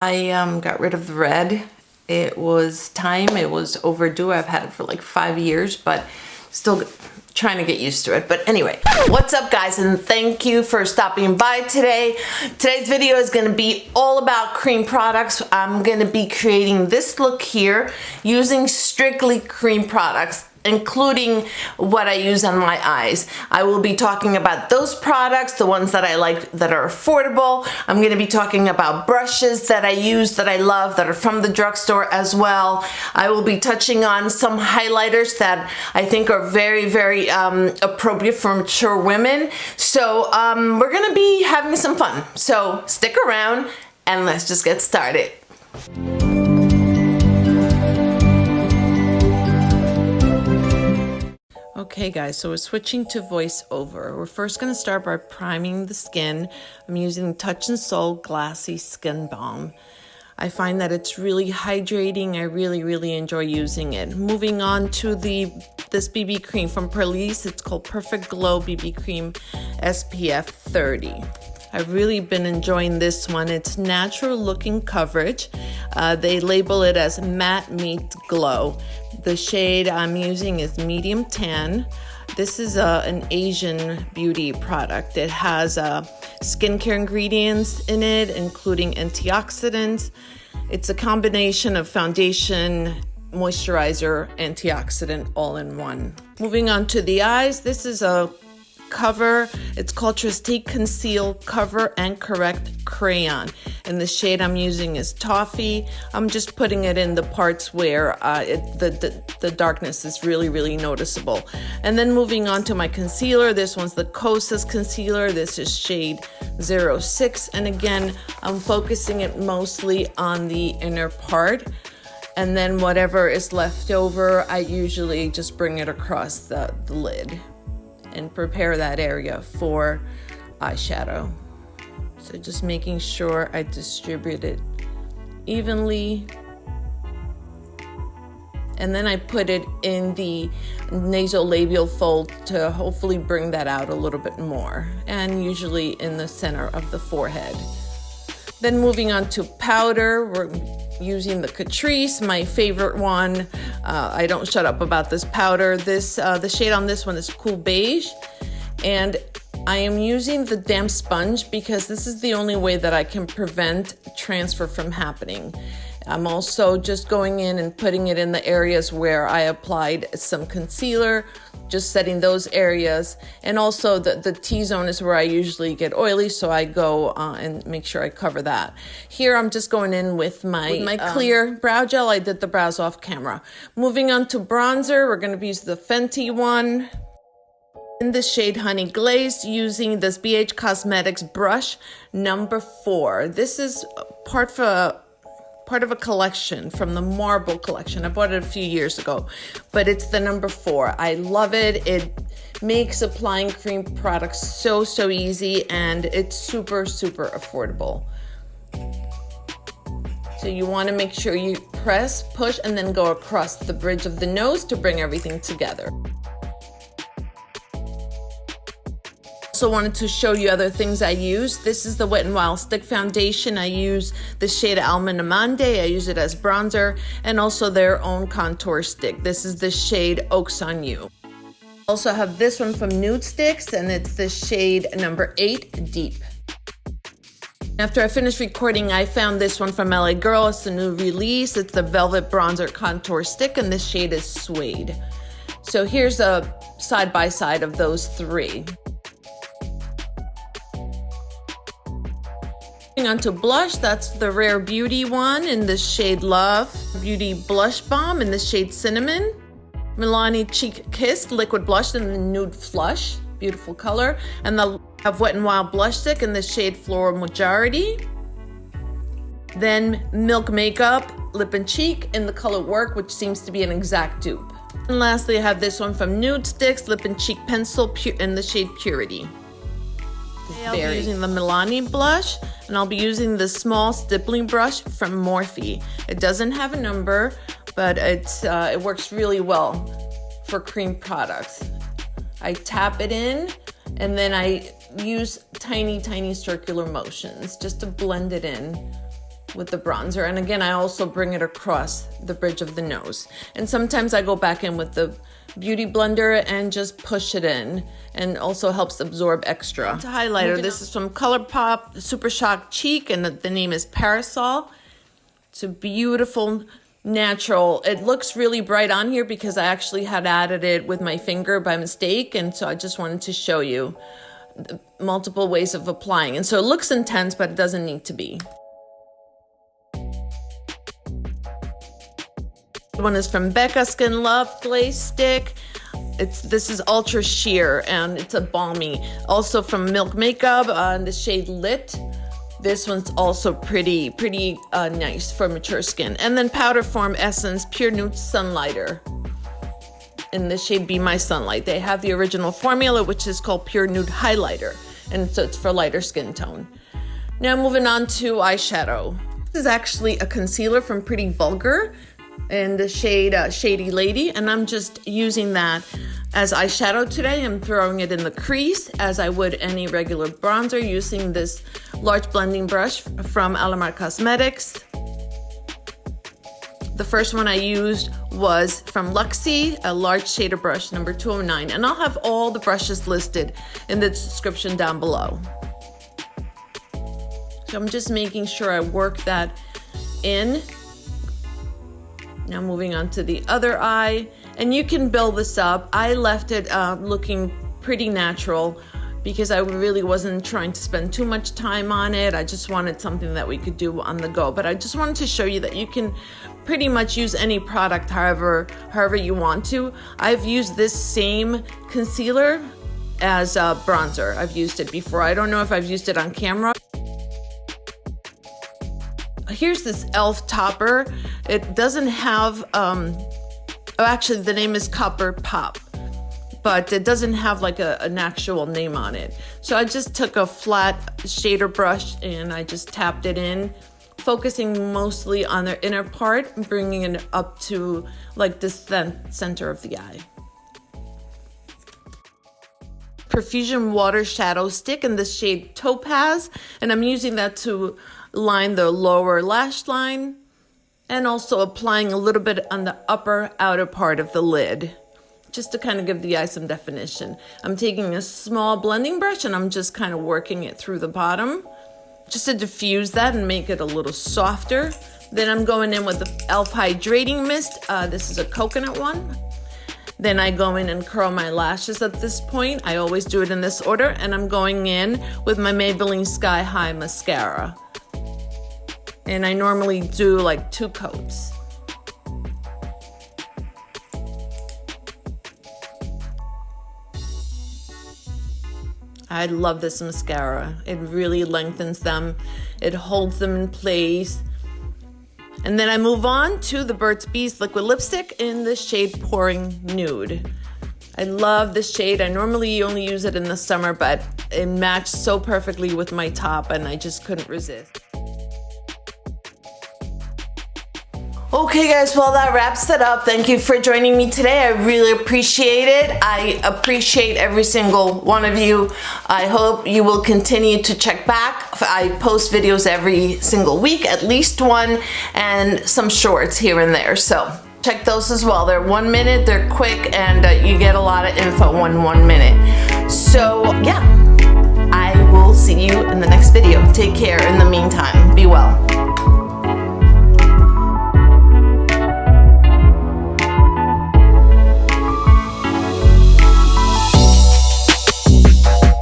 I got rid of the red. It was time, it was overdue. I've had it for like 5 years, but still trying to get used to it. But anyway, what's up guys, and thank you for stopping by today. Today's video is gonna be all about cream products. I'm gonna be creating this look here using strictly cream products, including what I use on my eyes. I will be talking about those products, the ones that I like that are affordable. I'm going to be talking about brushes that I use, that I love, that are from the drugstore as well. I will be touching on some highlighters that I think are very, very appropriate for mature women. So we're going to be having some fun. So stick around and let's just get started. Okay guys, so we're switching to voiceover. We're first going to start by priming the skin. I'm using Touch and Soul Glassy Skin Balm. I find that it's really hydrating. I really enjoy using it. Moving on to this BB cream from Purlisse. It's called Perfect Glow BB Cream SPF 30. I've really been enjoying this one. It's natural looking coverage. They label it as matte meets glow. The shade I'm using is medium tan. This is an Asian beauty product. It has skincare ingredients in it, including antioxidants. It's a combination of foundation, moisturizer, antioxidant, all in one. Moving on to the eyes, this is a cover. It's called TreStique Conceal Cover and Correct Crayon, and the shade I'm using is Toffee. I'm just putting it in the parts where the darkness is really noticeable. And then moving on to my concealer, this one's the Kosas concealer. This is shade 06, and again I'm focusing it mostly on the inner part, and then whatever is left over I usually just bring it across the lid and prepare that area for eyeshadow. So just making sure I distribute it evenly. And then I put it in the nasolabial fold to hopefully bring that out a little bit more, and usually in the center of the forehead. Then moving on to powder, we're using the Catrice, my favorite one. I don't shut up about this powder. The shade on this one is Cool Beige, and I am using the damp sponge because this is the only way that I can prevent transfer from happening. I'm also just going in and putting it in the areas where I applied some concealer, just setting those areas. And also the T-zone is where I usually get oily, so I go and make sure I cover that. Here I'm just going in with my clear brow gel. I did the brows off camera. Moving on to bronzer, we're going to use the Fenty one in the shade Honey Glaze, using this BH Cosmetics brush number 4. This is part of a collection from the Marble collection. I bought it a few years ago, but it's the number 4. I love it. It makes applying cream products so easy, and it's super affordable. So you want to make sure you press, push, and then go across the bridge of the nose to bring everything together. Also wanted to show you other things I use. This is the Wet n Wild Stick Foundation. I use the shade Almond Amande. I use it as bronzer, and also their own contour stick. This is the shade Oaks on You. Also have this one from Nudestix, and it's the shade number 8, Deep. After I finished recording, I found this one from LA Girl. It's the new release. It's the Velvet Bronzer Contour Stick, and this shade is Suede. So here's a side-by-side of those 3. Onto blush, that's the Rare Beauty one in the shade Love. Beauty Blush Balm in the shade Cinnamon. Milani Cheek Kiss Liquid Blush in the Nude Flush, beautiful color. And the Wet n Wild Blush Stick in the shade Floral Majority. Then Milk Makeup Lip and Cheek in the color Werk, which seems to be an exact dupe. And lastly, I have this one from Nudestix Lip and Cheek Pencil in the shade Purity. I'll be using the Milani blush, and I'll be using the small stippling brush from Morphe. It doesn't have a number, but it works really well for cream products. I tap it in, and then I use tiny circular motions just to blend it in with the bronzer. And again, I also bring it across the bridge of the nose. And sometimes I go back in with the Beauty Blender and just push it in, and also helps absorb extra. To highlighter, this is from Colourpop Super Shock Cheek, and the name is Parasol. It's a beautiful, natural. It looks really bright on here because I actually had added it with my finger by mistake, and so I just wanted to show you multiple ways of applying. And so it looks intense, but it doesn't need to be. One is from Becca Skin Love Glaze Stick. This is ultra sheer, and it's a balmy. Also from Milk Makeup in the shade Lit. This one's also pretty nice for mature skin. And then Powder Form Essence Pure Nude Sunlighter in the shade Be My Sunlight. They have the original formula, which is called Pure Nude Highlighter, and so it's for lighter skin tone. Now moving on to eyeshadow. This is actually a concealer from Pretty Vulgar in the shade Shady Lady, and I'm just using that as eyeshadow today. I'm throwing it in the crease as I would any regular bronzer, using this large blending brush from Alamar Cosmetics. The first one I used was from Luxie, a large shader brush number 209, and I'll have all the brushes listed in the description down below. So I'm just making sure I work that in. Now moving on to the other eye, and you can build this up. I left it looking pretty natural because I really wasn't trying to spend too much time on it. I just wanted something that we could do on the go. But I just wanted to show you that you can pretty much use any product however you want to. I've used this same concealer as a bronzer. I've used it before. I don't know if I've used it on camera. Here's this e.l.f. topper. It doesn't have, actually the name is Copper Pop, but it doesn't have like an actual name on it. So I just took a flat shader brush and I just tapped it in, focusing mostly on the inner part and bringing it up to like this center of the eye. Profusion Water Shadow Stick in the shade Topaz, and I'm using that to line the lower lash line and also applying a little bit on the upper outer part of the lid, just to kind of give the eye some definition. I'm taking a small blending brush and I'm just kind of working it through the bottom just to diffuse that and make it a little softer. Then I'm going in with the e.l.f. Hydrating Mist. This is a coconut one. Then I go in and curl my lashes at this point. I always do it in this order, and I'm going in with my Maybelline Sky High mascara. And I normally do like 2 coats. I love this mascara. It really lengthens them. It holds them in place. And then I move on to the Burt's Bees liquid lipstick in the shade Pouring Nude. I love this shade. I normally only use it in the summer, but it matched so perfectly with my top and I just couldn't resist. Okay guys, well that wraps it up. Thank you for joining me today. I really appreciate it. I appreciate every single one of you. I hope you will continue to check back. I post videos every single week, at least one, and some shorts here and there. So check those as well. They're 1 minute, they're quick, and you get a lot of info in 1 minute. So yeah, I will see you in the next video. Take care in the meantime. Be well.